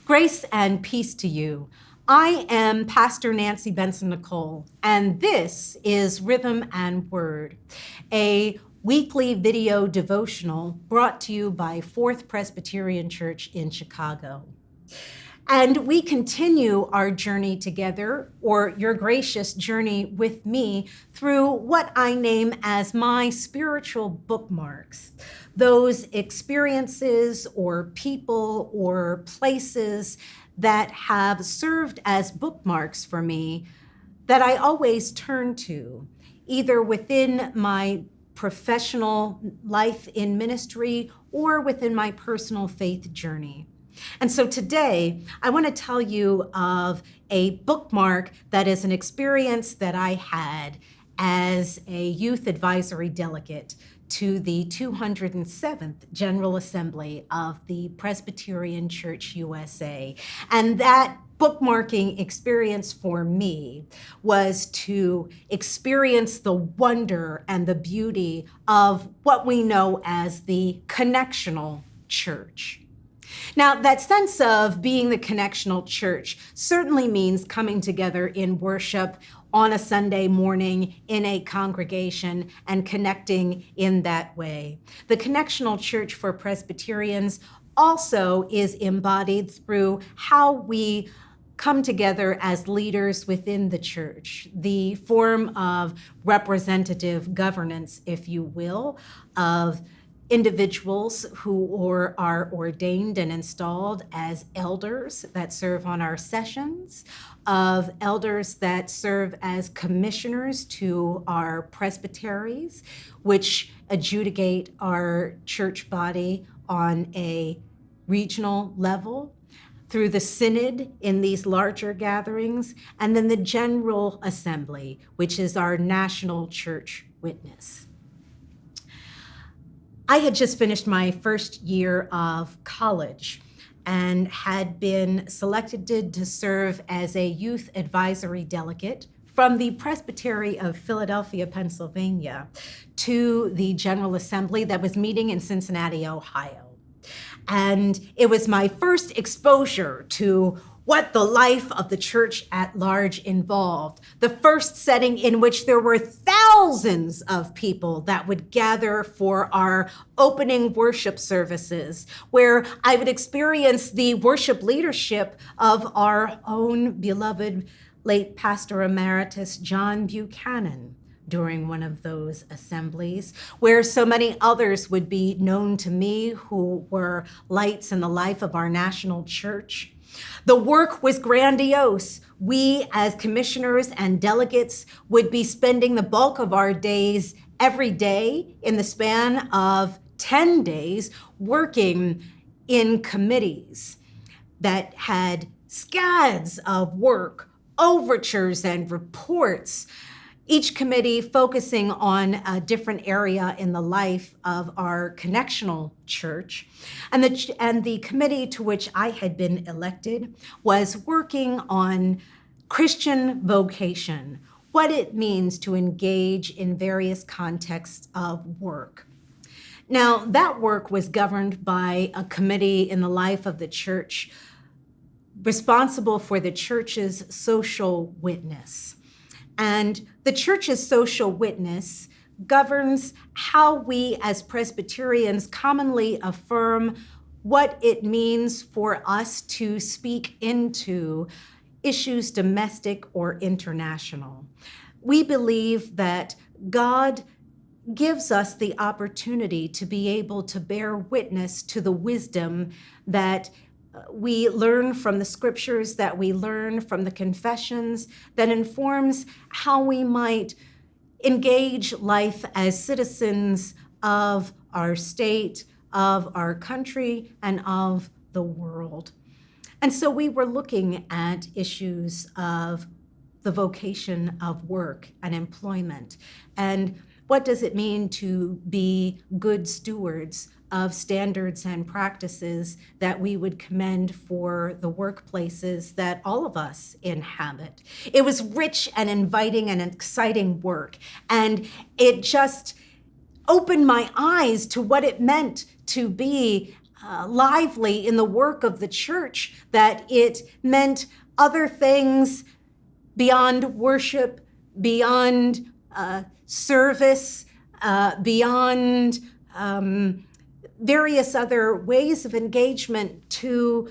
Grace and peace to you. I am Pastor Nancy Benson Nicole, and this is Rhythm and Word, a weekly video devotional brought to you by Fourth Presbyterian Church in Chicago. And we continue our journey together, or your gracious journey with me, through what I name as my spiritual bookmarks. Those experiences or people or places that have served as bookmarks for me that I always turn to, either within my professional life in ministry or within my personal faith journey. And so today, I want to tell you of a bookmark that is an experience that I had as a youth advisory delegate to the 207th General Assembly of the Presbyterian Church USA. And that bookmarking experience for me was to experience the wonder and the beauty of what we know as the connectional church. Now, that sense of being the connectional church certainly means coming together in worship on a Sunday morning in a congregation and connecting in that way. The connectional church for Presbyterians also is embodied through how we come together as leaders within the church, the form of representative governance, if you will, of individuals who are ordained and installed as elders that serve on our sessions, of elders that serve as commissioners to our presbyteries, which adjudicate our church body on a regional level, through the synod in these larger gatherings, and then the General Assembly, which is our national church witness. I had just finished my first year of college and had been selected to serve as a youth advisory delegate from the Presbytery of Philadelphia, Pennsylvania, to the General Assembly that was meeting in Cincinnati, Ohio. And it was my first exposure to what the life of the church at large involved. The first setting in which there were thousands of people that would gather for our opening worship services, where I would experience the worship leadership of our own beloved late Pastor Emeritus John Buchanan during one of those assemblies, where so many others would be known to me who were lights in the life of our national church. The work was grandiose. We, as commissioners and delegates, would be spending the bulk of our days every day in the span of 10 days working in committees that had scads of work, overtures and reports, each committee focusing on a different area in the life of our connectional church. And the committee to which I had been elected was working on Christian vocation, what it means to engage in various contexts of work. Now, that work was governed by a committee in the life of the church responsible for the church's social witness. And the church's social witness governs how we as Presbyterians commonly affirm what it means for us to speak into issues domestic or international. We believe that God gives us the opportunity to be able to bear witness to the wisdom that we learn from the scriptures, that we learn from the confessions, that informs how we might engage life as citizens of our state, of our country, and of the world. And so we were looking at issues of the vocation of work and employment, and what does it mean to be good stewards of standards and practices that we would commend for the workplaces that all of us inhabit. It was rich and inviting and exciting work, and it just opened my eyes to what it meant to be lively in the work of the church, that it meant other things beyond worship, beyond service, beyond various other ways of engagement, to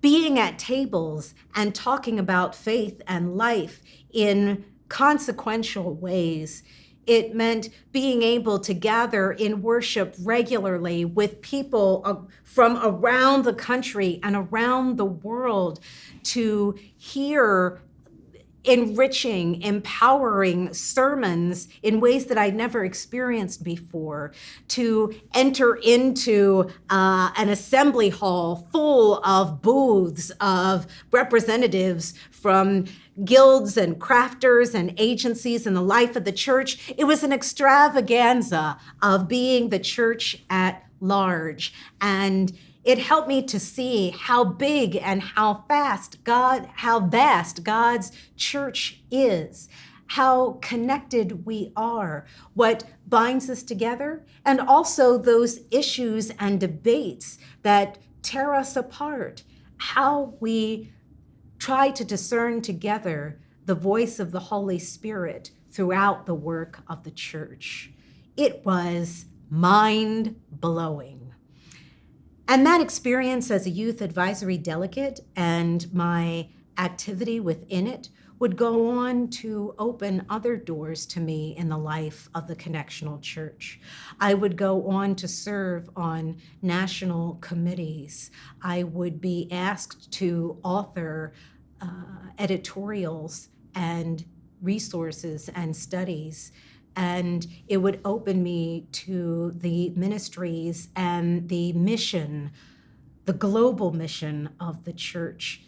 being at tables and talking about faith and life in consequential ways. It meant being able to gather in worship regularly with people from around the country and around the world to hear enriching, empowering sermons in ways that I'd never experienced before, to enter into an assembly hall full of booths of representatives from guilds and crafters and agencies in the life of the church. It was an extravaganza of being the church at large. And it helped me to see how big and how vast God's church is, how connected we are, what binds us together, and also those issues and debates that tear us apart, how we try to discern together the voice of the Holy Spirit throughout the work of the church. It was mind-blowing. And that experience as a youth advisory delegate and my activity within it would go on to open other doors to me in the life of the Connectional Church. I would go on to serve on national committees. I would be asked to author editorials and resources and studies. And it would open me to the ministries and the mission, the global mission of the church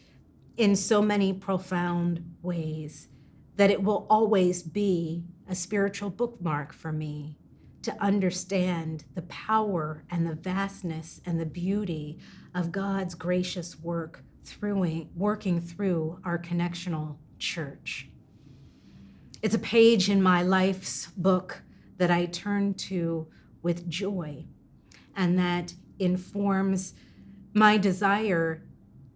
in so many profound ways that it will always be a spiritual bookmark for me to understand the power and the vastness and the beauty of God's gracious work working through our connectional church. It's a page in my life's book that I turn to with joy, and that informs my desire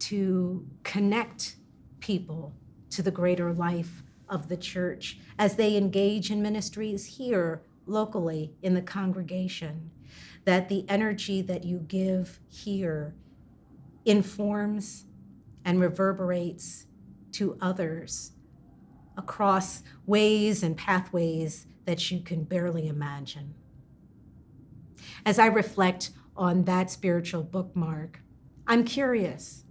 to connect people to the greater life of the church as they engage in ministries here locally in the congregation, that the energy that you give here informs and reverberates to others across ways and pathways that you can barely imagine. As I reflect on that spiritual bookmark, I'm curious,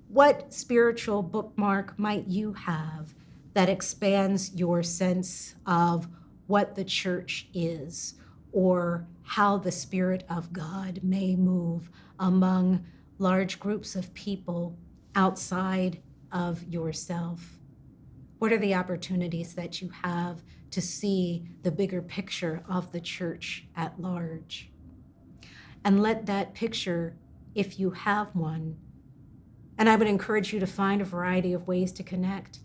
what spiritual bookmark might you have that expands your sense of what the church is, or how the Spirit of God may move among large groups of people outside of yourself? What are the opportunities that you have to see the bigger picture of the church at large? And let that picture, if you have one, and I would encourage you to find a variety of ways to connect.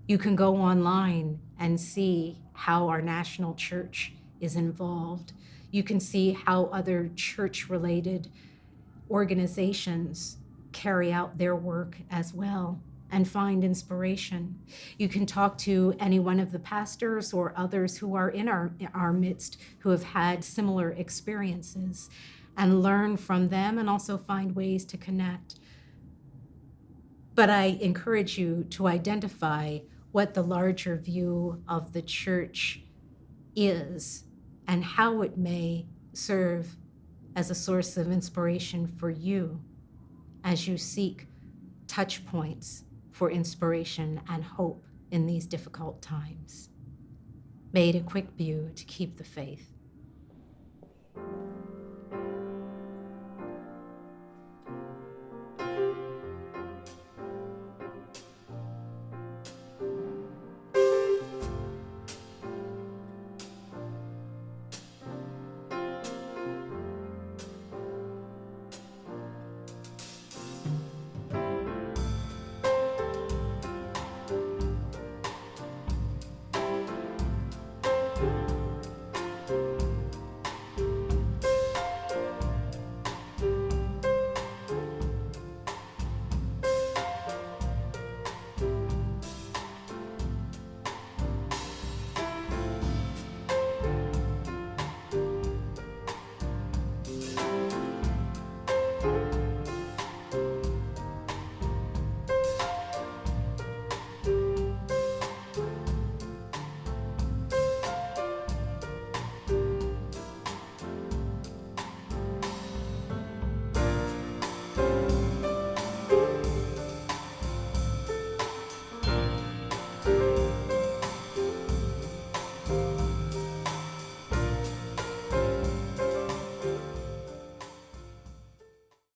You can go online and see how our national church is involved. You can see how other church-related organizations carry out their work as well, and find inspiration. You can talk to any one of the pastors or others who are in our midst who have had similar experiences and learn from them, and also find ways to connect. But I encourage you to identify what the larger view of the church is and how it may serve as a source of inspiration for you as you seek touch points for inspiration and hope in these difficult times. May it equip you to keep the faith.